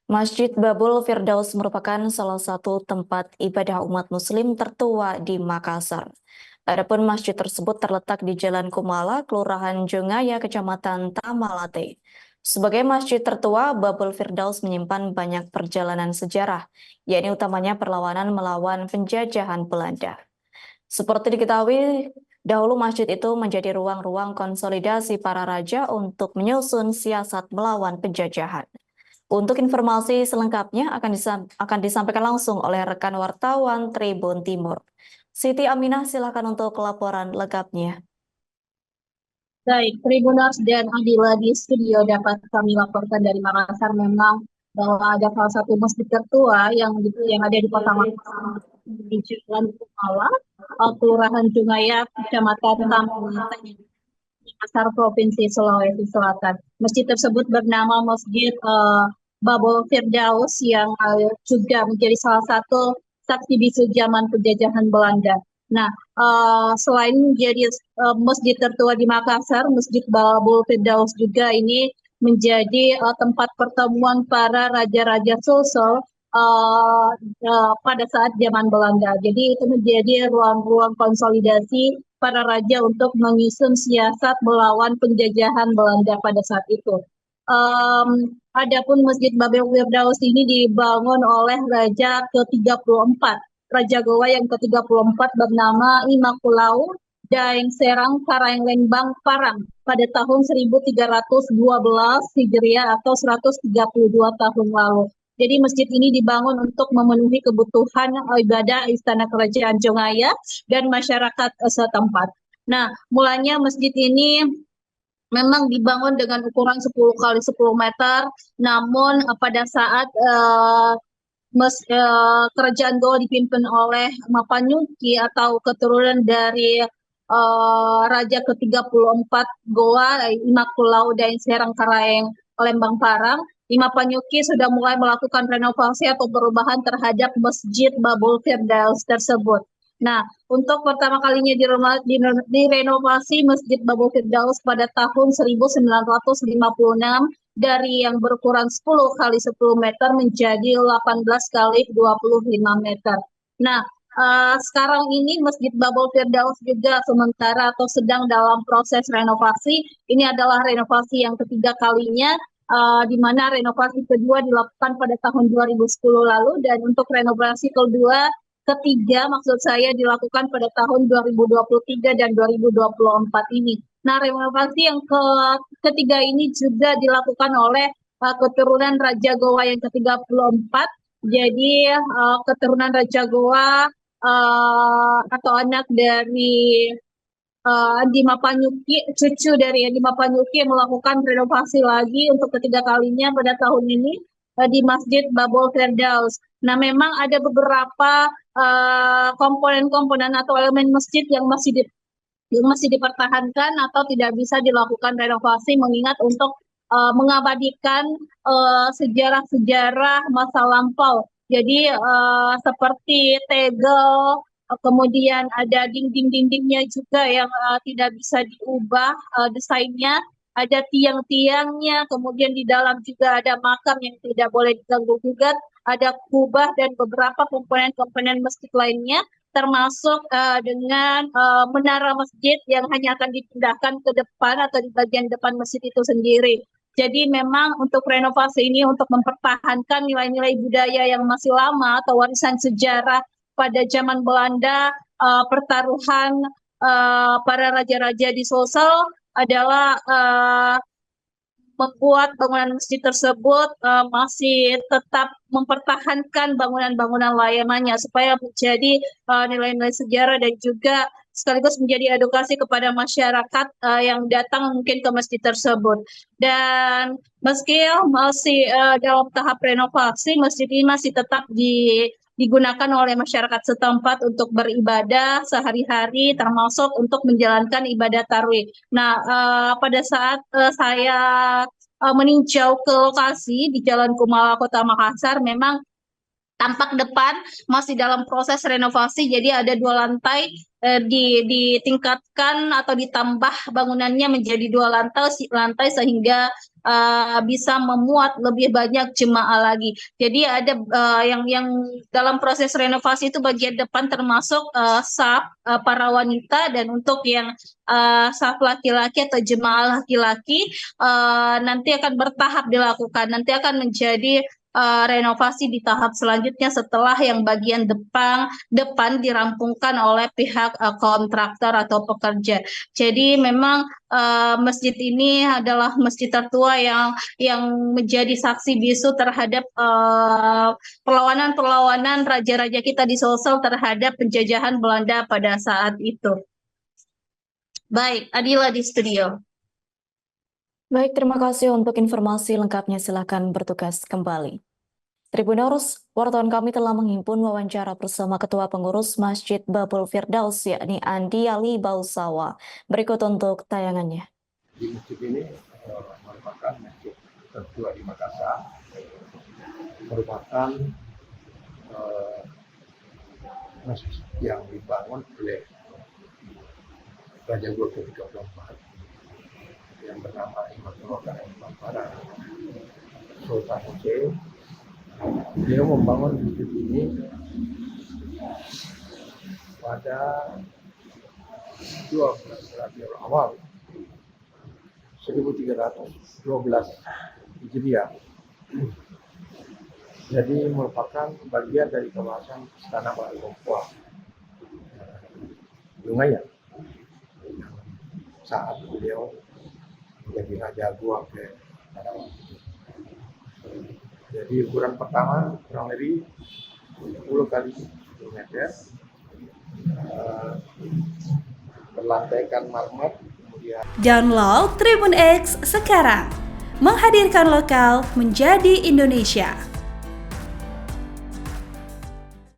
Masjid Babul Firdaus merupakan salah satu tempat ibadah umat Muslim tertua di Makassar. Adapun masjid tersebut terletak di Jalan Kumala, Kelurahan Jongaya, Kecamatan Tamalate. Sebagai masjid tertua, Babul Firdaus menyimpan banyak perjalanan sejarah, yakni utamanya perlawanan melawan penjajahan Belanda. Seperti diketahui, dahulu masjid itu menjadi ruang-ruang konsolidasi para raja untuk menyusun siasat melawan penjajahan. Untuk informasi selengkapnya akan disampaikan langsung oleh rekan wartawan Tribun Timur. Siti Aminah, silakan untuk laporan lengkapnya. Baik, Tribuners dan Adila di studio dapat kami laporkan dari Makassar memang bahwa ada salah satu masjid tertua yang ada di Kota Makassar di Jalan Kumala, Kelurahan Jungaya, Kecamatan Tamalate, Makassar, Provinsi Sulawesi Selatan. Masjid tersebut bernama Masjid Babul Firdaus yang juga menjadi salah satu saksi bisu zaman penjajahan Belanda. Nah, selain menjadi masjid tertua di Makassar, Masjid Babul Firdaus juga ini menjadi tempat pertemuan para raja-raja Sulsel pada saat zaman Belanda. Jadi itu menjadi ruang-ruang konsolidasi para raja untuk menyusun siasat melawan penjajahan Belanda pada saat itu. Adapun Masjid Babel Firdaus ini dibangun oleh Raja ke-34, Raja Goa yang ke-34 bernama Imakulau Daeng Serang Karaeng Lembang Parang pada tahun 1312 Hijriah atau 132 tahun lalu. Jadi masjid ini dibangun untuk memenuhi kebutuhan ibadah Istana Kerajaan Jongaya dan masyarakat setempat. Nah, mulanya masjid ini memang dibangun dengan ukuran 10 kali 10 meter, namun pada saat kerajaan Goa dipimpin oleh Mapanyuki atau keturunan dari Raja ke-34 Goa, Imakulau Daeng Serang Karaeng Lembang Parang, Mapanyuki sudah mulai melakukan renovasi atau perubahan terhadap Masjid Babul Firdaus tersebut. Nah, untuk pertama kalinya direnovasi Masjid Babul Firdaus pada tahun 1956 dari yang berukuran 10 kali 10 meter menjadi 18 kali 25 meter. Nah, sekarang ini Masjid Babul Firdaus juga sementara atau sedang dalam proses renovasi. Ini adalah renovasi yang ketiga kalinya, di mana renovasi kedua dilakukan pada tahun 2010 lalu, dan untuk renovasi ketiga maksud saya dilakukan pada tahun 2023 dan 2024 ini. Nah, renovasi yang ketiga ini juga dilakukan oleh keturunan Raja Goa yang ke-34. Jadi keturunan Raja Goa atau anak dari Andi Mapanyuki, cucu dari Andi Mapanyuki melakukan renovasi lagi untuk ketiga kalinya pada tahun ini di Masjid Babul Firdaus. Nah, memang ada beberapa komponen-komponen atau elemen masjid yang masih dipertahankan atau tidak bisa dilakukan renovasi mengingat untuk mengabadikan sejarah-sejarah masa lampau. Jadi seperti tegel, kemudian ada dinding-dindingnya juga yang tidak bisa diubah desainnya, ada tiang-tiangnya, kemudian di dalam juga ada makam yang tidak boleh diganggu-gugat, ada kubah dan beberapa komponen-komponen masjid lainnya, termasuk dengan menara masjid yang hanya akan dipindahkan ke depan atau di bagian depan masjid itu sendiri. Jadi memang untuk renovasi ini untuk mempertahankan nilai-nilai budaya yang masih lama atau warisan sejarah pada zaman Belanda, pertaruhan para raja-raja di Sulsel adalah membuat bangunan masjid tersebut masih tetap mempertahankan bangunan-bangunan layamannya supaya menjadi nilai-nilai sejarah dan juga sekaligus menjadi edukasi kepada masyarakat yang datang mungkin ke masjid tersebut. Dan meski masih dalam tahap renovasi, masjid ini masih tetap digunakan oleh masyarakat setempat untuk beribadah sehari-hari, termasuk untuk menjalankan ibadah tarawih. Nah, pada saat saya meninjau ke lokasi di Jalan Kumala, Kota Makassar, memang tampak depan masih dalam proses renovasi, jadi ada 2 lantai ditingkatkan atau ditambah bangunannya menjadi 2 lantai sehingga bisa memuat lebih banyak jemaah lagi. Jadi ada yang dalam proses renovasi itu bagian depan termasuk saf para wanita, dan untuk yang saf laki-laki atau jemaah laki-laki nanti akan bertahap dilakukan. Nanti akan menjadi renovasi di tahap selanjutnya setelah yang bagian depan dirampungkan oleh pihak kontraktor atau pekerja. Jadi memang masjid ini adalah masjid tertua yang menjadi saksi bisu terhadap perlawanan raja-raja kita di Sulsel terhadap penjajahan Belanda pada saat itu. Baik, Adila di studio. Baik, terima kasih untuk informasi lengkapnya. Silakan bertugas kembali. Tribuners, wartawan kami telah menghimpun wawancara bersama Ketua Pengurus Masjid Babul Firdaus, yakni Andi Ali Bausawa. Berikut untuk tayangannya. Di masjid ini merupakan masjid tertua di Makassar, merupakan masjid yang dibangun oleh Raja Gua ke-34 yang bernama Imatul Karim Bampara Sultan Hussein. Beliau membangun masjid ini pada 12 Rabiul Awal 1312 Hijriah. Jadi merupakan bagian dari kawasan Istana Balongkoa Lumayan saat beliau menjadi Raja Gua pada waktu itu. Jadi ukuran pertama kurang lebih 10 kali 10 meter, berlantaikan marmer, kemudian Download Tribun X sekarang, menghadirkan lokal menjadi Indonesia.